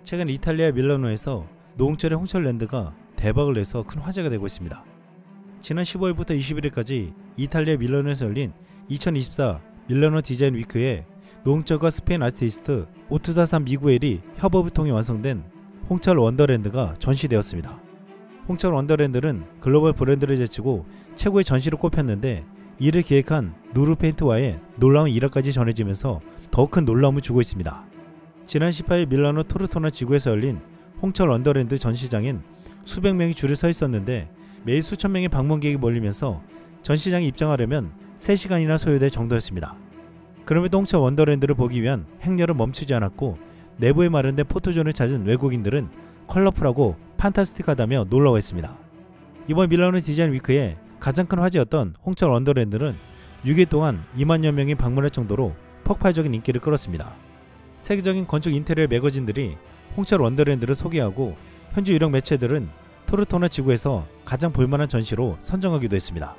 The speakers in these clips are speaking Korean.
최근 이탈리아 밀라노에서 노홍철의 홍철랜드가 대박을 내서 큰 화제가 되고 있습니다. 지난 15일부터 21일까지 이탈리아 밀라노에서 열린 2024 밀라노 디자인 위크에 노홍철과 스페인 아티스트 오투사산 미구엘이 협업을 통해 완성된 홍철 원더랜드가 전시되었습니다. 홍철 원더랜드는 글로벌 브랜드를 제치고 최고의 전시로 꼽혔는데, 이를 기획한 누르페인트와의 놀라운 일화까지 전해지면서 더 큰 놀라움을 주고 있습니다. 지난 18일 밀라노 토르토나 지구에서 열린 홍철 원더랜드 전시장엔 수백 명이 줄을 서 있었는데, 매일 수천 명의 방문객이 몰리면서 전시장에 입장하려면 3시간이나 소요될 정도였습니다. 그럼에도 홍철 원더랜드를 보기 위한 행렬은 멈추지 않았고, 내부에 마련된 포토존을 찾은 외국인들은 컬러풀하고 판타스틱하다며 놀라워했습니다. 이번 밀라노 디자인 위크에 가장 큰 화제였던 홍철 원더랜드는 6일 동안 2만여 명이 방문할 정도로 폭발적인 인기를 끌었습니다. 세계적인 건축 인테리어 매거진들이 홍철 원더랜드를 소개하고, 현지 유력 매체들은 토르토나 지구에서 가장 볼만한 전시로 선정하기도 했습니다.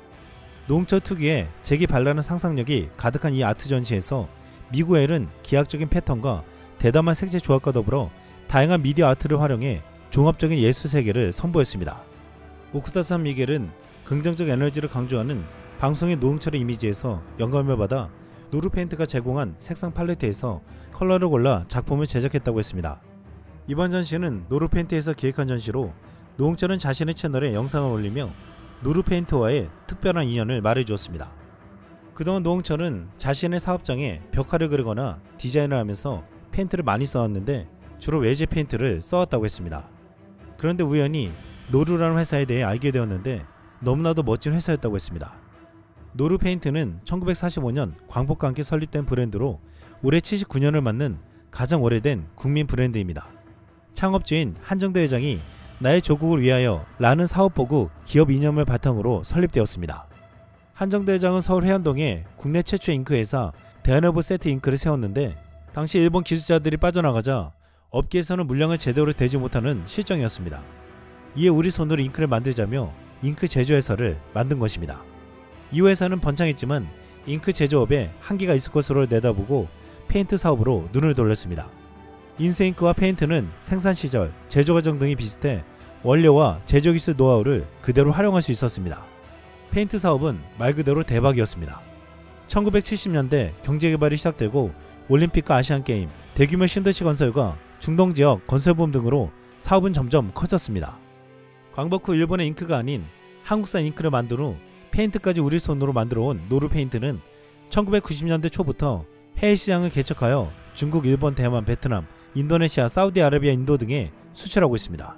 노홍철 특유의 재기발랄한 상상력이 가득한 이 아트 전시에서 미구엘은 기하학적인 패턴과 대담한 색채 조합과 더불어 다양한 미디어 아트를 활용해 종합적인 예술 세계를 선보였습니다. 오쿠타산 미겔은 긍정적 에너지를 강조하는 방송인 노홍철의 이미지에서 영감을 받아 누르페인트가 제공한 색상 팔레트에서 컬러를 골라 작품을 제작했다고 했습니다. 이번 전시는 누르페인트에서 기획한 전시로, 노홍철은 자신의 채널에 영상을 올리며 누르페인트와의 특별한 인연을 말해주었습니다. 그동안 노홍철은 자신의 사업장에 벽화를 그리거나 디자인을 하면서 페인트를 많이 써왔는데 주로 외제 페인트를 써왔다고 했습니다. 그런데 우연히 노루라는 회사에 대해 알게 되었는데 너무나도 멋진 회사였다고 했습니다. 노루 페인트는 1945년 광복과 함께 설립된 브랜드로 올해 79년을 맞는 가장 오래된 국민 브랜드입니다. 창업주인 한정대 회장이 나의 조국을 위하여 라는 사업보고 기업 이념을 바탕으로 설립되었습니다. 한정대 회장은 서울 해안동에 국내 최초의 잉크회사 대한허브 세트 잉크를 세웠는데, 당시 일본 기술자들이 빠져나가자 업계에서는 물량을 제대로 대지 못하는 실정이었습니다. 이에 우리 손으로 잉크를 만들자며 잉크 제조회사를 만든 것입니다. 이 회사는 번창했지만 잉크 제조업에 한계가 있을 것으로 내다보고 페인트 사업으로 눈을 돌렸습니다. 인쇄잉크와 페인트는 생산 시절, 제조 과정 등이 비슷해 원료와 제조 기술 노하우를 그대로 활용할 수 있었습니다. 페인트 사업은 말 그대로 대박이었습니다. 1970년대 경제개발이 시작되고 올림픽과 아시안게임, 대규모 신도시 건설과 중동지역 건설보험 등으로 사업은 점점 커졌습니다. 광복 후 일본의 잉크가 아닌 한국산 잉크를 만든 후 페인트까지 우리 손으로 만들어온 노르페인트는 1990년대 초부터 해외 시장을 개척하여 중국, 일본, 대만, 베트남, 인도네시아, 사우디아라비아, 인도 등에 수출하고 있습니다.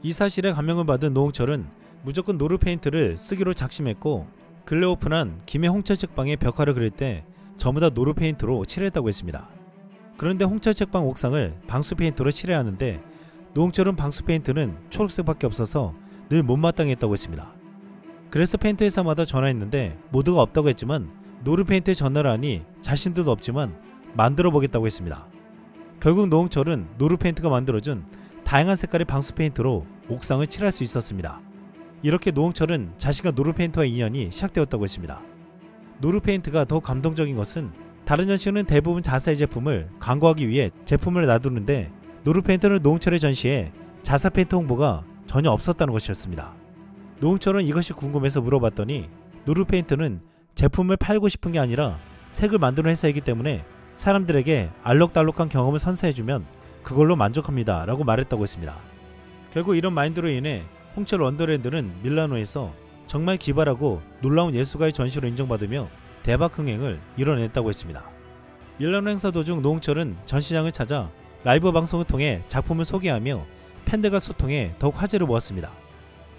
이 사실에 감명을 받은 노홍철은 무조건 노르페인트를 쓰기로 작심했고, 근래 오픈한 김해 홍철 책방의 벽화를 그릴 때 전부 다 노르페인트로 칠했다고 했습니다. 그런데 홍철 책방 옥상을 방수 페인트로 칠해야 하는데 노홍철은 방수 페인트는 초록색밖에 없어서 늘 못마땅했다고 했습니다. 그래서 페인트 회사마다 전화했는데 모두가 없다고 했지만 노르페인트에 전화를 하니 자신들도 없지만 만들어 보겠다고 했습니다. 결국 노홍철은 노르페인트가 만들어준 다양한 색깔의 방수 페인트로 옥상을 칠할 수 있었습니다. 이렇게 노홍철은 자신과 노르페인트와의 인연이 시작되었다고 했습니다. 노르페인트가 더욱 감동적인 것은 다른 전시는 대부분 자사의 제품을 광고하기 위해 제품을 놔두는데, 노르페인트는 노홍철의 전시에 자사 페인트 홍보가 전혀 없었다는 것이었습니다. 노홍철은 이것이 궁금해서 물어봤더니 노르페인트는 제품을 팔고 싶은 게 아니라 색을 만드는 회사이기 때문에 사람들에게 알록달록한 경험을 선사해주면 그걸로 만족합니다 라고 말했다고 했습니다. 결국 이런 마인드로 인해 홍철 원더랜드는 밀라노에서 정말 기발하고 놀라운 예술가의 전시로 인정받으며 대박 흥행을 이뤄냈다고 했습니다. 밀라노 행사 도중 노홍철은 전시장을 찾아 라이브 방송을 통해 작품을 소개하며 팬들과 소통해 더욱 화제를 모았습니다.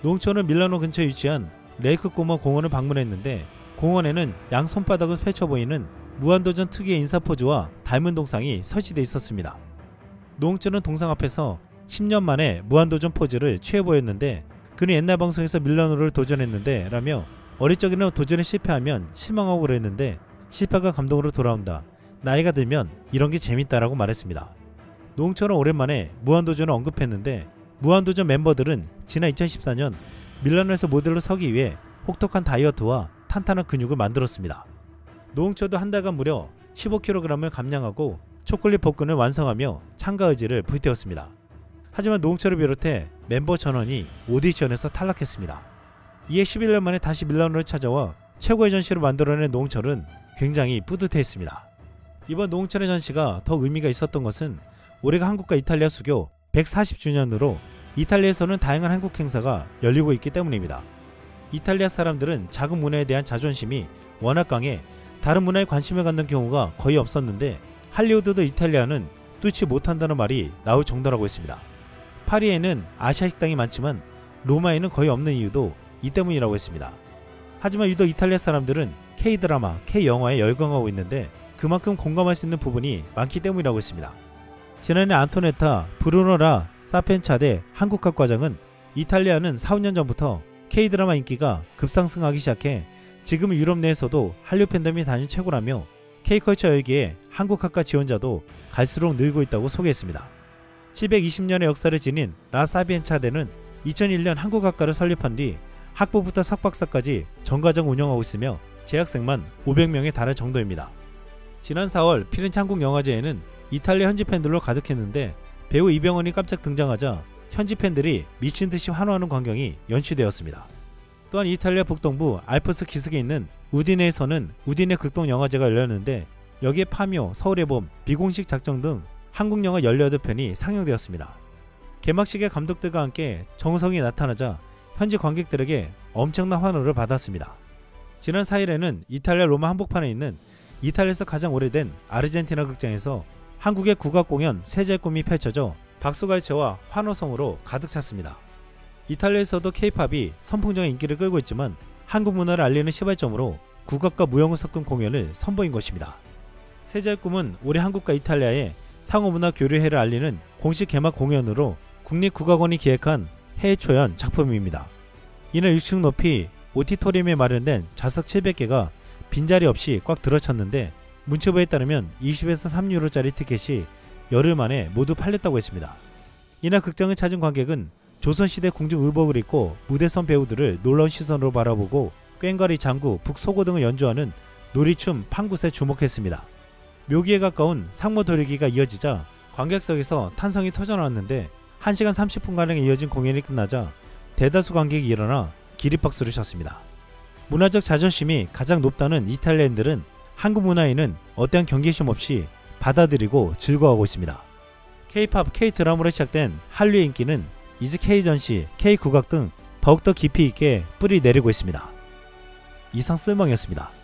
노홍철은 밀라노 근처에 위치한 레이크 꼬머 공원을 방문했는데, 공원에는 양 손바닥을 펼쳐 보이는 무한도전 특유의 인사포즈와 닮은 동상이 설치되어 있었습니다. 노홍철은 동상 앞에서 10년 만에 무한도전 포즈를 취해 보였는데, 그는 옛날 방송에서 밀라노를 도전했는데 라며 어릴 적에는 도전에 실패하면 실망하고 그랬는데 실패가 감동으로 돌아온다. 나이가 들면 이런 게 재밌다라고 말했습니다. 노홍철은 오랜만에 무한도전을 언급했는데, 무한도전 멤버들은 지난 2014년 밀라노에서 모델로 서기 위해 혹독한 다이어트와 탄탄한 근육을 만들었습니다. 노홍철도 한 달간 무려 15kg을 감량하고 초콜릿 복근을 완성하며 참가 의지를 불태웠습니다. 하지만 노홍철을 비롯해 멤버 전원이 오디션에서 탈락했습니다. 이에 11년 만에 다시 밀라노를 찾아와 최고의 전시를 만들어낸 노홍철은 굉장히 뿌듯해했습니다. 이번 노홍철의 전시가 더 의미가 있었던 것은 올해가 한국과 이탈리아 수교 140주년으로 이탈리아에서는 다양한 한국 행사가 열리고 있기 때문입니다. 이탈리아 사람들은 자국 문화에 대한 자존심이 워낙 강해 다른 문화에 관심을 갖는 경우가 거의 없었는데 할리우드도 이탈리아는 뚫지 못한다는 말이 나올 정도라고 했습니다. 파리에는 아시아 식당이 많지만 로마에는 거의 없는 이유도 이 때문이라고 했습니다. 하지만 유독 이탈리아 사람들은 K-드라마, K-영화에 열광하고 있는데 그만큼 공감할 수 있는 부분이 많기 때문이라고 했습니다. 지난해 안토네타 브루노라 사펜차데 한국학과장은 이탈리아는 4~5년 전부터 K-드라마 인기가 급상승하기 시작해 지금 유럽 내에서도 한류 팬덤이 단일 최고라며 K-컬처 열기에 한국학과 지원자도 갈수록 늘고 있다고 소개했습니다. 720년의 역사를 지닌 라 사비엔차데는 2001년 한국학과를 설립한 뒤 학부부터 석박사까지 전과정 운영하고 있으며 재학생만 500명에 달할 정도입니다. 지난 4월 피렌체 한국영화제에는 이탈리아 현지 팬들로 가득했는데 배우 이병헌이 깜짝 등장하자 현지 팬들이 미친듯이 환호하는 광경이 연출되었습니다. 또한 이탈리아 북동부 알프스 기슭에 있는 우디네에서는 우디네 극동영화제가 열렸는데 여기에 파묘, 서울의 봄, 비공식 작정 등 한국영화 18편이 상영되었습니다. 개막식의 감독들과 함께 정우성이 나타나자 현지 관객들에게 엄청난 환호를 받았습니다. 지난 4일에는 이탈리아 로마 한복판에 있는 이탈리아에서 가장 오래된 아르헨티나 극장에서 한국의 국악공연 세자의 꿈이 펼쳐져 박수갈채와 환호성으로 가득 찼습니다. 이탈리아에서도 K-팝이 선풍적인 인기를 끌고 있지만 한국 문화를 알리는 시발점으로 국악과 무용을 섞은 공연을 선보인 것입니다. 세자의 꿈은 올해 한국과 이탈리아의 상호문화 교류회를 알리는 공식 개막 공연으로 국립국악원이 기획한 해외 초연 작품입니다. 이날 6층 높이 오디토리움에 마련된 좌석 700개가 빈자리 없이 꽉 들어찼는데 문체부에 따르면 20에서 3유로짜리 티켓이 열흘 만에 모두 팔렸다고 했습니다. 이날 극장을 찾은 관객은 조선시대 궁중 의복을 입고 무대 선 배우들을 놀라운 시선으로 바라보고 꽹과리, 장구, 북소고 등을 연주하는 놀이춤 팡굿에 주목했습니다. 묘기에 가까운 상모 도리기가 이어지자 관객석에서 탄성이 터져나왔는데 1시간 30분가량 이어진 공연이 끝나자 대다수 관객이 일어나 기립박수를 쳤습니다. 문화적 자존심이 가장 높다는 이탈리아인들은 한국 문화에는 어떠한 경계심 없이 받아들이고 즐거워하고 있습니다. K-팝, K-드라마로 시작된 한류의 인기는 이제 K-전시, K-국악 등 더욱더 깊이 있게 뿌리 내리고 있습니다. 이상 쓸멍이었습니다.